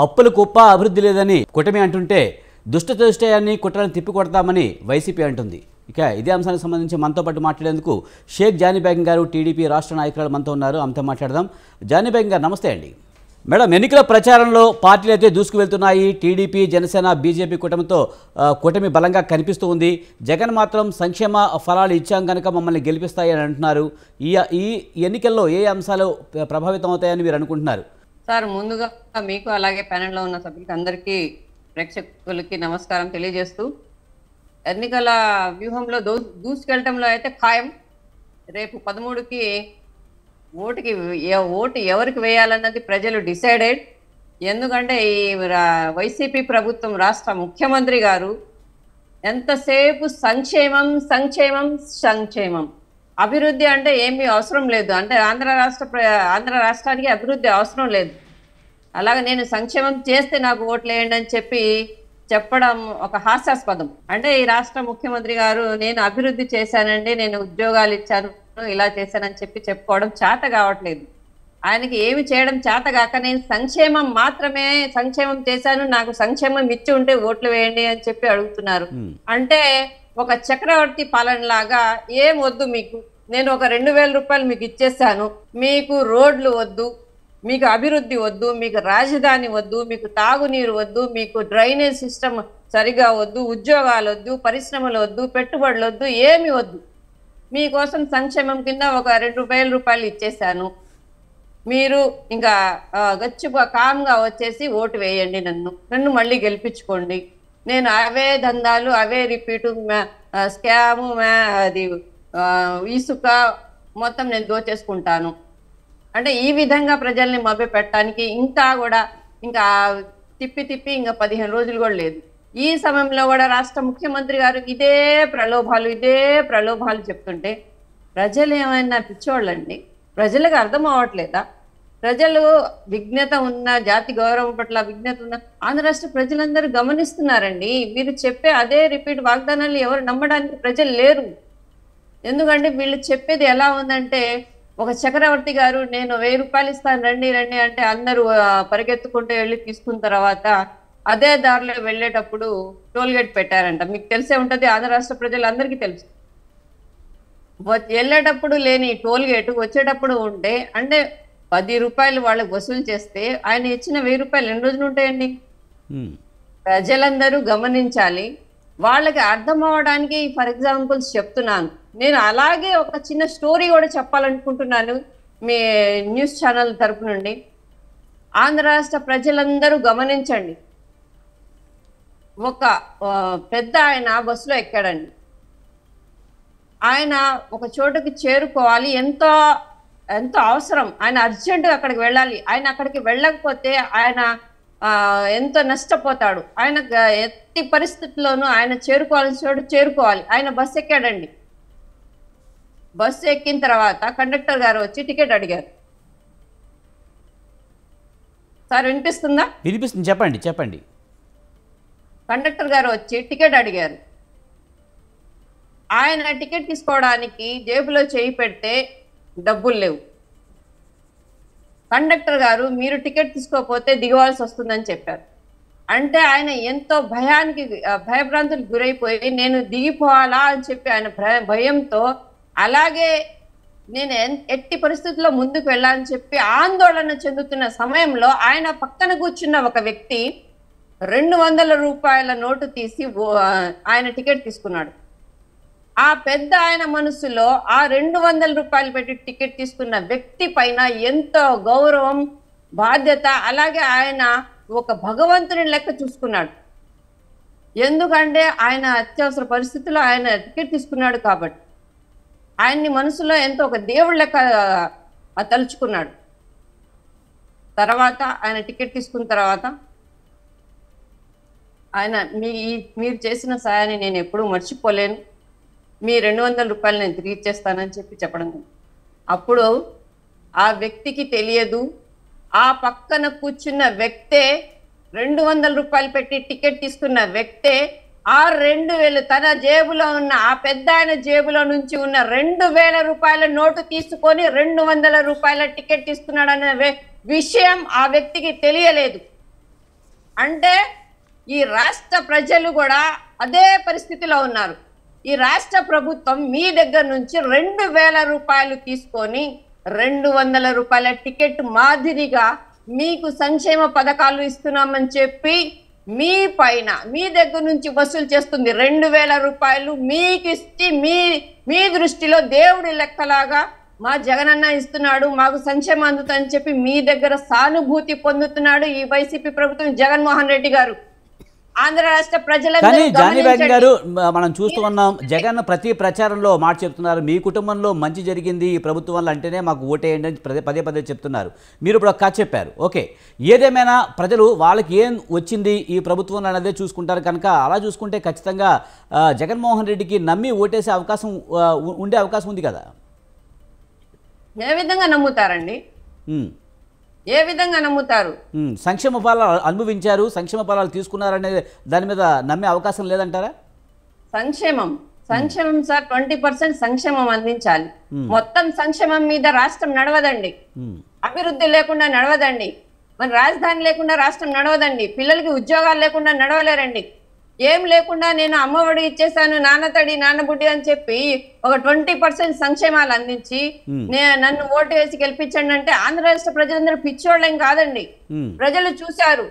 అప్పుల కుప్ప అభివృద్ధి లేదని కూటమి అంటుంటే దుష్టచతుష్టయాన్ని కుట్రలను తిప్పికొడతామని వైసీపీ అంటుంది. ఇక ఇదే అంశానికి సంబంధించి మనతో పాటు మాట్లాడేందుకు షేక్ జానీ బేగం గారు టీడీపీ రాష్ట్ర నాయకురాలు మనతో ఉన్నారు. ఆమెతో మాట్లాడదాం. జానీ బేగం గారు నమస్తే అండి. మేడం, ఎన్నికల ప్రచారంలో పార్టీలు అయితే దూసుకువెళ్తున్నాయి. టీడీపీ, జనసేన, బీజేపీ కూటమి బలంగా కనిపిస్తూ ఉంది. జగన్ మాత్రం సంక్షేమ ఫలాలు ఇచ్చాం కనుక మమ్మల్ని గెలిపిస్తాయి అని అంటున్నారు. ఈ ఎన్నికల్లో ఏ అంశాలు ప్రభావితం అవుతాయని మీరు అనుకుంటున్నారు? సార్, ముందుగా మీకు అలాగే ప్యానెల్లో ఉన్న సభ్యులకి అందరికీ ప్రేక్షకులకి నమస్కారం తెలియజేస్తూ, ఎన్నికల వ్యూహంలో దూసుకెళ్ళటంలో అయితే ఖాయం. రేపు 13కి ఓటు ఎవరికి వేయాలన్నది ప్రజలు డిసైడెడ్. ఎందుకంటే ఈ వైసీపీ ప్రభుత్వం, రాష్ట్ర ముఖ్యమంత్రి గారు ఎంతసేపు సంక్షేమం సంక్షేమం సంక్షేమం, అభివృద్ధి అంటే ఏమీ అవసరం లేదు, అంటే ఆంధ్ర రాష్ట్రానికి అభివృద్ధి అవసరం లేదు, అలాగే నేను సంక్షేమం చేస్తే నాకు ఓట్లు వేయండి అని చెప్పడం ఒక హాస్యాస్పదం. అంటే ఈ రాష్ట్ర ముఖ్యమంత్రి గారు నేను అభివృద్ధి చేశానండి, నేను ఉద్యోగాలు ఇచ్చాను, ఇలా చేశానని చెప్పుకోవడం చేత కావట్లేదు. ఆయనకి ఏమి చేయడం చేత కాక నేను సంక్షేమం చేశాను, నాకు సంక్షేమం ఇచ్చి ఉంటే ఓట్లు వేయండి అని చెప్పి అడుగుతున్నారు. అంటే ఒక చక్రవర్తి పాలన లాగా, ఏం వద్దు మీకు, నేను ఒక 2000 రూపాయలు మీకు ఇచ్చేసాను, మీకు రోడ్లు వద్దు, మీకు అభివృద్ధి వద్దు, మీకు రాజధాని వద్దు, మీకు తాగునీరు వద్దు, మీకు డ్రైనేజ్ సిస్టమ్ సరిగా వద్దు, ఉద్యోగాలు వద్దు, పరిశ్రమలు వద్దు, పెట్టుబడులు వద్దు, ఏమి వద్దు, మీకోసం సంక్షేమం కింద ఒక 2000 రూపాయలు ఇచ్చేసాను, మీరు ఇంకా కామ్గా వచ్చేసి ఓటు వేయండి, నన్ను మళ్ళీ గెలిపించుకోండి, నేను అవే దందాలు, అవే రిపీటు, స్కాము, అది ఇసుక మొత్తం నేను దోచేసుకుంటాను అంటే ఈ విధంగా ప్రజల్ని మభ్యపెట్టడానికి ఇంకా తిప్పి ఇంకా 15 రోజులు కూడా లేదు. ఈ సమయంలో కూడా రాష్ట్ర ముఖ్యమంత్రి గారు ఇదే ప్రలోభాలు చెప్తుంటే ప్రజలు ఏమైనా పిచ్చోళ్ళండి? ప్రజలకు అర్థం అవ్వట్లేదా? ప్రజలు విజ్ఞత ఉన్న, జాతి గౌరవం పట్ల విజ్ఞత ఉన్న ఆంధ్ర రాష్ట్ర ప్రజలందరూ గమనిస్తున్నారండి. మీరు చెప్పే అదే రిపీట్ వాగ్దానాలు ఎవరు నమ్మడానికి ప్రజలు లేరు. ఎందుకంటే వీళ్ళు చెప్పేది ఎలా ఉందంటే, ఒక చక్రవర్తి గారు నేను 1000 రూపాయలు ఇస్తాను, రండి అంటే అందరూ పరిగెత్తుకుంటూ వెళ్ళి తీసుకున్న తర్వాత అదే దారిలో వెళ్ళేటప్పుడు టోల్ గేట్ పెట్టారంట. మీకు తెలిసే ఉంటది, ఆంధ్ర రాష్ట్ర ప్రజలందరికీ తెలుసు. వెళ్ళేటప్పుడు లేని టోల్ గేట్ వచ్చేటప్పుడు ఉంటే, అంటే 10 రూపాయలు వాళ్ళకి వసూలు చేస్తే ఆయన ఇచ్చిన 1000 రూపాయలు ఎన్ని రోజులు ఉంటాయండి? ప్రజలందరూ గమనించాలి. వాళ్ళకి అర్థం అవ్వడానికి ఫర్ ఎగ్జాంపుల్స్ చెప్తున్నాను. నేను అలాగే ఒక చిన్న స్టోరీ కూడా చెప్పాలనుకుంటున్నాను మీ న్యూస్ ఛానల్ తరపు నుండి. ఆంధ్ర రాష్ట్ర ప్రజలందరూ గమనించండి. ఒక పెద్ద ఆయన బస్సులో ఎక్కాడండి. ఆయన ఒక చోటుకి చేరుకోవాలి, ఎంతో అవసరం, ఆయన అర్జెంటుగా అక్కడికి వెళ్ళాలి. ఆయన అక్కడికి వెళ్ళకపోతే ఆయన ఎంతో నష్టపోతాడు. ఆయన ఎట్టి పరిస్థితుల్లోనూ ఆయన చేరుకోవాల్సిన చోటు చేరుకోవాలి. ఆయన బస్సు ఎక్కాడండి. బస్సు ఎక్కిన తర్వాత కండక్టర్ గారు వచ్చి టికెట్ అడిగారు. సార్ వినిపిస్తుందా? వినిపిస్తుంది, చెప్పండి. కండక్టర్ గారు వచ్చి టికెట్ అడిగారు. ఆయన టికెట్ తీసుకోవడానికి జేబులో చేయి పెడితే డబ్బులు లేవు. కండక్టర్ గారు మీరు టికెట్ తీసుకోకపోతే దిగవలసి వస్తుందని చెప్పారు. అంటే ఆయన ఎంతో భయభ్రాంతులకు గురైపోయి నేను దిగిపోవాలా అని చెప్పి ఆయన భయంతో, అలాగే నేను ఎట్టి పరిస్థితుల్లో ముందుకు వెళ్ళాలని చెప్పి ఆందోళన చెందుతున్న సమయంలో ఆయన పక్కన కూర్చున్న ఒక వ్యక్తి 200 రూపాయల నోటు తీసి ఆయన టికెట్ తీసుకున్నాడు. ఆ పెద్ద ఆయన మనసులో ఆ 200 రూపాయలు పెట్టి టికెట్ తీసుకున్న వ్యక్తి పైన ఎంతో గౌరవం, బాధ్యత, అలాగే ఆయన ఒక భగవంతుని లెక్క చూసుకున్నాడు. ఎందుకంటే ఆయన అత్యవసర పరిస్థితుల్లో ఆయన టికెట్ తీసుకున్నాడు కాబట్టి ఆయన్ని మనసులో ఎంతో ఒక దేవుడి లెక్క తలుచుకున్నాడు. తర్వాత ఆయన టికెట్ తీసుకున్న తర్వాత ఆయన మీరు చేసిన సాయాన్ని నేను ఎప్పుడూ మర్చిపోలేను, మీ 200 రూపాయలు నేను తిరిగి ఇచ్చేస్తానని చెప్పడం. అప్పుడు ఆ వ్యక్తికి తెలియదు, ఆ పక్కన కూర్చున్న వ్యక్తే 200 రూపాయలు పెట్టి టికెట్ తీసుకున్న వ్యక్తే ఆ 2000 తన జేబులో ఉన్న, ఆ పెద్ద ఆయన జేబులో నుంచి ఉన్న 2000 రూపాయల నోటు తీసుకొని 200 రూపాయల టికెట్ తీసుకున్నాడనే విషయం ఆ వ్యక్తికి తెలియలేదు. అంటే ఈ రాష్ట్ర ప్రజలు కూడా అదే పరిస్థితిలో ఉన్నారు. ఈ రాష్ట్ర ప్రభుత్వం మీ దగ్గర నుంచి 2,000 రూపాయలు తీసుకొని 200 రూపాయల టికెట్ మాదిరిగా మీకు సంక్షేమ పథకాలు ఇస్తున్నామని చెప్పి మీ పైన మీ దగ్గర నుంచి వసూలు చేస్తుంది. 2,000 రూపాయలు మీకు ఇచ్చి మీ దృష్టిలో దేవుడి లెక్కలాగా మా జగనన్న ఇస్తున్నాడు, మాకు సంక్షేమం అందుతుందని చెప్పి మీ దగ్గర సానుభూతి పొందుతున్నాడు ఈ వైసీపీ ప్రభుత్వం, జగన్మోహన్ రెడ్డి గారు. ఆంధ్ర రాష్ట్ర కానీ జానీ బేగం గారు మనం చూస్తూ ఉన్నాం, జగన్ ప్రతి ప్రచారంలో మాట చెప్తున్నారు, మీ కుటుంబంలో మంచి జరిగింది ఈ ప్రభుత్వం వల్ల అంటేనే మాకు ఓటేయండి అని పదే పదే చెప్తున్నారు. మీరు ఇప్పుడు ఒక కథ చెప్పారు. ఓకే, ఏదేమైనా ప్రజలు వాళ్ళకి ఏం వచ్చింది ఈ ప్రభుత్వం అన్నదే చూసుకుంటారు కనుక అలా చూసుకుంటే ఖచ్చితంగా జగన్మోహన్ రెడ్డికి నమ్మి ఓటేసే అవకాశం ఉండే అవకాశం ఉంది కదా. ఏ విధంగా నమ్ముతారండి? ఏ విధంగా నమ్ముతారు? సంక్షేమ ఫలాలు అనుభవించారు, సంక్షేమ ఫలాలు తీసుకున్నారనే దాని మీద నమ్మే అవకాశం లేదంటారా? సంక్షేమం సార్ 20% సంక్షేమం అందించాలి. మొత్తం సంక్షేమం మీద రాష్ట్రం నడవదండి. అభివృద్ధి లేకుండా నడవదండి. మన రాజధాని లేకుండా రాష్ట్రం నడవదండి. పిల్లలకి ఉద్యోగాలు లేకుండా నడవలేరండి. ఏం లేకుండా నేను అమ్మఒడి ఇచ్చేసాను, నాన్నతడి నాన్నబుడ్డి అని చెప్పి ఒక 20% సంక్షేమాలు అందించి నన్ను ఓటు వేసి గెలిపించండి అంటే ఆంధ్ర రాష్ట్ర ప్రజలందరూ పిచ్చోళ్ళేం కాదండి. ప్రజలు చూశారు.